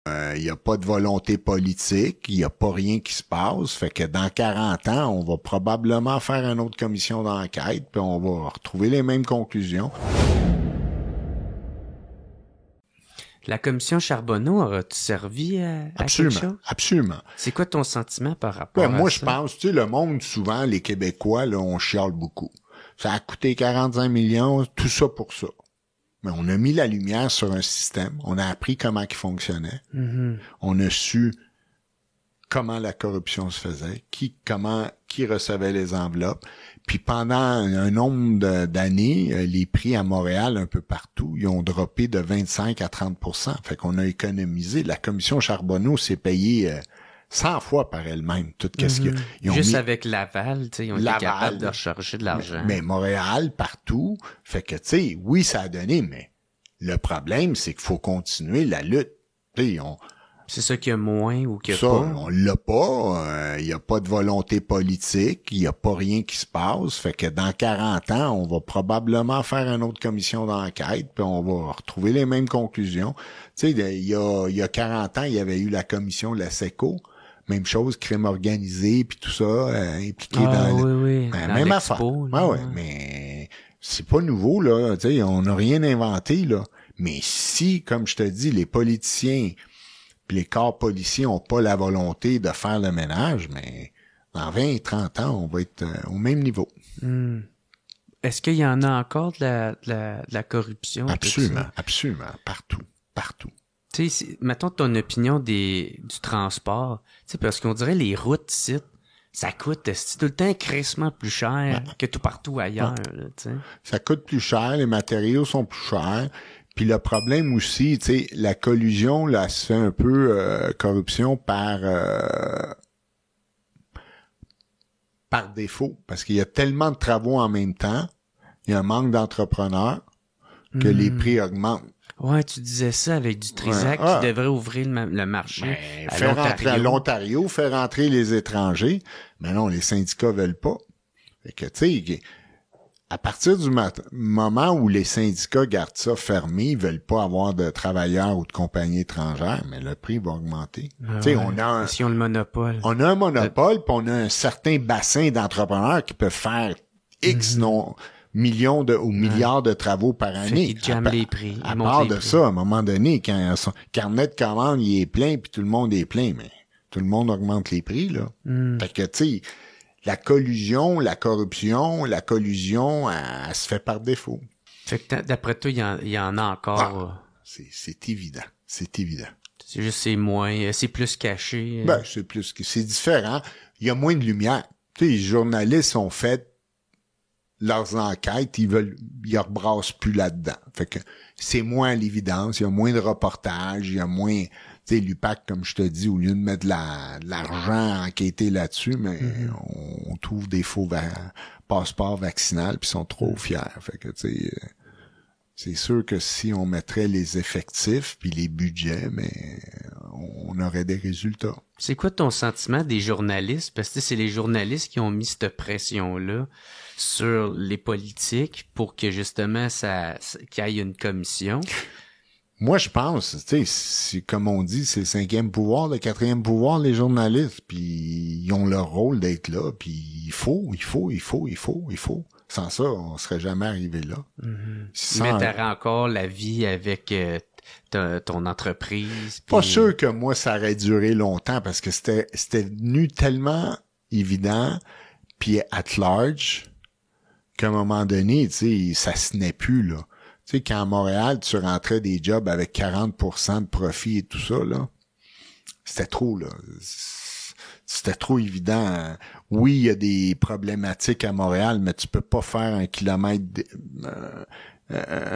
Il n'y a pas de volonté politique, il n'y a pas rien qui se passe. Fait que dans 40 ans, on va probablement faire une autre commission d'enquête, puis on va retrouver les mêmes conclusions. La commission Charbonneau aura-tu servi à quelque chose? Absolument. C'est quoi ton sentiment par rapport à moi, ça? je pense, tu sais, le monde, souvent, les Québécois, là, on chiale beaucoup. Ça a coûté 45 millions, tout ça pour ça. Mais on a mis la lumière sur un système. On a appris comment il fonctionnait. Mm-hmm. On a su comment la corruption se faisait, qui recevait les enveloppes. Puis pendant un nombre d'années, les prix à Montréal, un peu partout, ils ont droppé de 25 à 30%. Fait qu'on a économisé. La commission Charbonneau s'est payée 100 fois par elle-même. Tout qu'est-ce qu'ils ont Juste mis... avec Laval, tu sais, ils ont été capables de recharger de l'argent. Mais Montréal, partout. Fait que, tu sais, oui, ça a donné, mais le problème, c'est qu'il faut continuer la lutte. Tu sais, c'est ça qu'il y a moins ou qu'il y a ça, pas? On l'a pas. Il y a pas de volonté politique. Il y a pas rien qui se passe. Fait que dans 40 ans, on va probablement faire une autre commission d'enquête, puis on va retrouver les mêmes conclusions. Tu sais, il y a 40 ans, il y avait eu la commission de la SECO. Même chose, crime organisé, puis tout ça, impliqué dans... Oui, dans même affaire. Ouais, mais c'est pas nouveau, là. Tu sais, on n'a rien inventé, là. Mais si, comme je te dis, les politiciens puis les corps policiers ont pas la volonté de faire le ménage, mais dans 20, 30 ans, on va être au même niveau. Est-ce qu'il y en a encore de la corruption? Absolument. Partout. Tu sais, mettons ton opinion du transport. Tu sais, parce qu'on dirait les routes ici, ça coûte tout le temps crissement plus cher que tout partout ailleurs. Là, tu sais. Ça coûte plus cher, les matériaux sont plus chers. Puis le problème aussi, tu sais, la collusion, là, se fait un peu corruption par défaut. Parce qu'il y a tellement de travaux en même temps, il y a un manque d'entrepreneurs que les prix augmentent. Ouais, tu disais ça avec du Trisac qui devrait ouvrir le marché faire rentrer à l'Ontario, faire rentrer les étrangers. Mais non, les syndicats veulent pas. Fait que, tu sais, à partir du moment où les syndicats gardent ça fermé, ils veulent pas avoir de travailleurs ou de compagnies étrangères, mais le prix va augmenter. Tu sais, on a le monopole. On a un monopole, puis on a un certain bassin d'entrepreneurs qui peuvent faire X millions ou milliards de travaux par année. Ils jamment les prix. À part de ça, à un moment donné, quand son carnet de commandes il est plein, puis tout le monde est plein, mais tout le monde augmente les prix, là. Fait que, tu sais, la collusion, la corruption, elle se fait par défaut. Fait que d'après toi, il y en a encore. C'est évident. C'est évident. C'est juste, c'est plus caché. C'est différent. Il y a moins de lumière. Tu sais, les journalistes ont fait leurs enquêtes, ils rebrassent plus là-dedans. Fait que c'est moins à l'évidence, il y a moins de reportages, il y a moins, tu sais, l'UPAC, comme je te dis, au lieu de mettre de l'argent à enquêter là-dessus, mais on trouve des faux passeports vaccinaux puis sont trop fiers. Fait que, tu sais, c'est sûr que si on mettrait les effectifs puis les budgets, mais on aurait des résultats. C'est quoi ton sentiment des journalistes? Parce que c'est les journalistes qui ont mis cette pression-là sur les politiques pour que justement qu'il y ait une commission. Moi, je pense, tu sais, c'est comme on dit, c'est le 5e pouvoir, le 4e pouvoir, les journalistes, puis ils ont leur rôle d'être là, puis il faut. Sans ça, on serait jamais arrivé là. Mais t'aurais encore la vie avec ton entreprise. Pas sûr que moi, ça aurait duré longtemps, parce que c'était devenu tellement évident, puis at large, qu'à un moment donné, tu sais, ça se n'est plus, là. Tu sais, quand à Montréal, tu rentrais des jobs avec 40% de profit et tout ça, là, c'était trop, là. C'était trop évident. Oui, il y a des problématiques à Montréal, mais tu peux pas faire un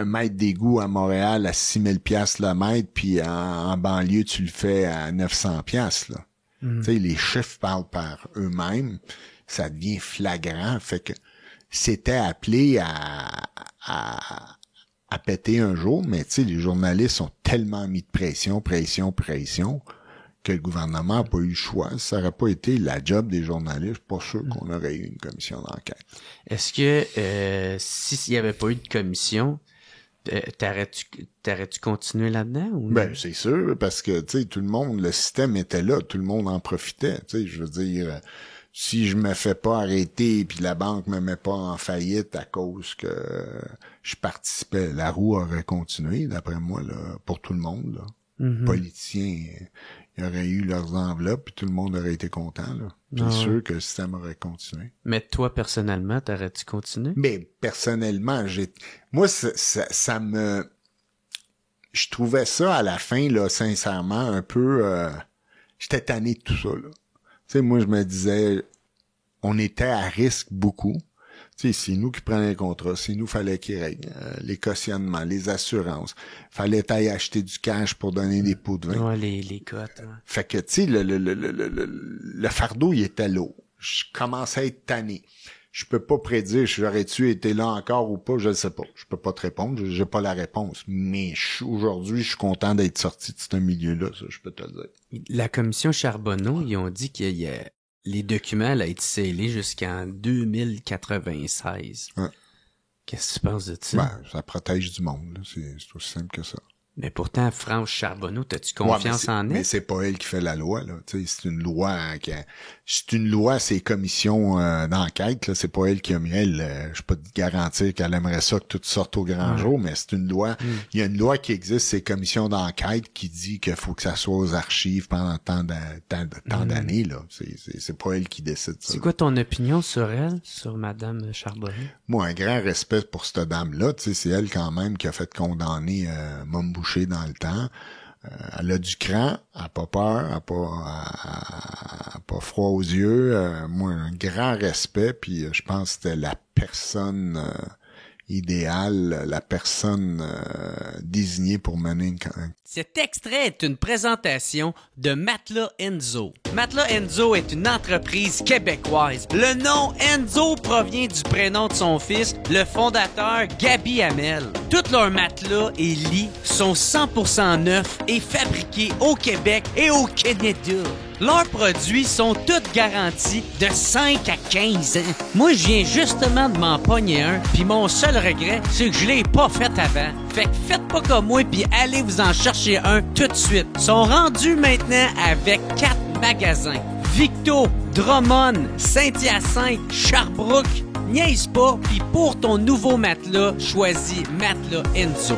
mètre d'égout à Montréal à 6 000 $ le mètre, puis en banlieue, tu le fais à 900 $, là. Tu sais, les chiffres parlent par eux-mêmes. Ça devient flagrant. Fait que c'était appelé à péter un jour, mais tu sais, les journalistes ont tellement mis de pression, que le gouvernement n'a pas eu le choix. Ça n'aurait pas été la job des journalistes, je suis pas sûr qu'on aurait eu une commission d'enquête. Est-ce que s'il n'y avait pas eu de commission, T'aurais-tu continué là-dedans ou? Ben, c'est sûr, parce que, tu sais, tout le monde, le système était là, tout le monde en profitait, tu sais, je veux dire, si je me fais pas arrêter puis la banque me met pas en faillite à cause que je participais, la roue aurait continué, d'après moi, là, pour tout le monde, là. Mm-hmm. Politiciens, ils auraient eu leurs enveloppes puis tout le monde aurait été content, là. C'est sûr que le système aurait continué. Mais toi, personnellement, t'aurais-tu continué? Mais, personnellement, moi, ça me, je trouvais ça à la fin, là, sincèrement, un peu, j'étais tanné de tout ça, là. Tu sais, moi, je me disais, on était à risque beaucoup. Tu sais, c'est nous qui prenions les contrats, c'est nous fallait qu'ils règlent les cautionnements, les assurances. Fallait aller acheter du cash pour donner des pots de vin. Ouais, les cotes. Ouais. Fait que, tu sais, le fardeau, il était lourd. Je commençais à être tanné. Je peux pas prédire, j'aurais-tu été là encore ou pas, je ne sais pas. Je peux pas te répondre, j'ai pas la réponse. Mais aujourd'hui, je suis content d'être sorti de ce milieu-là, ça, je peux te le dire. La commission Charbonneau, ils ont dit qu'il y a les documents allaient être scellés jusqu'en 2096. Ouais. Qu'est-ce que tu penses de ça? Ben, ça protège du monde, là. C'est aussi simple que ça. Mais pourtant, France Charbonneau, t'as-tu confiance en elle? Mais c'est pas elle qui fait la loi, là. Tu sais, c'est une loi c'est commissions d'enquête, là. C'est pas elle qui a mis elle. Je peux te garantir qu'elle aimerait ça que tout sorte au grand jour, mais c'est une loi. Il y a une loi qui existe, c'est commissions d'enquête qui dit qu'il faut que ça soit aux archives pendant tant d'années, là. C'est pas elle qui décide ça. C'est quoi ton opinion sur elle, sur Madame Charbonneau? Moi, un grand respect pour cette dame-là. Tu sais, c'est elle quand même qui a fait condamner Mom Boucher dans le temps. Elle a du cran, elle a pas peur, elle a pas froid aux yeux. Moi, un grand respect, puis je pense que c'était la personne idéale, la personne désignée pour mener une... Cet extrait est une présentation de Matelas Enzo. Matelas Enzo est une entreprise québécoise. Le nom Enzo provient du prénom de son fils, le fondateur Gabi Hamel. Tous leurs matelas et lits sont 100% neufs et fabriqués au Québec et au Canada. Leurs produits sont tous garantis de 5 à 15 ans. Moi, je viens justement de m'en pogner un, puis mon seul regret, c'est que je l'ai pas fait avant. Fait que faites pas comme moi, puis allez vous en chercher un tout de suite. Ils sont rendus maintenant avec 4 magasins. Victo, Drummond, Saint-Hyacinthe, Sherbrooke. Niaise pas, puis pour ton nouveau matelas, choisis Matelas Enzo.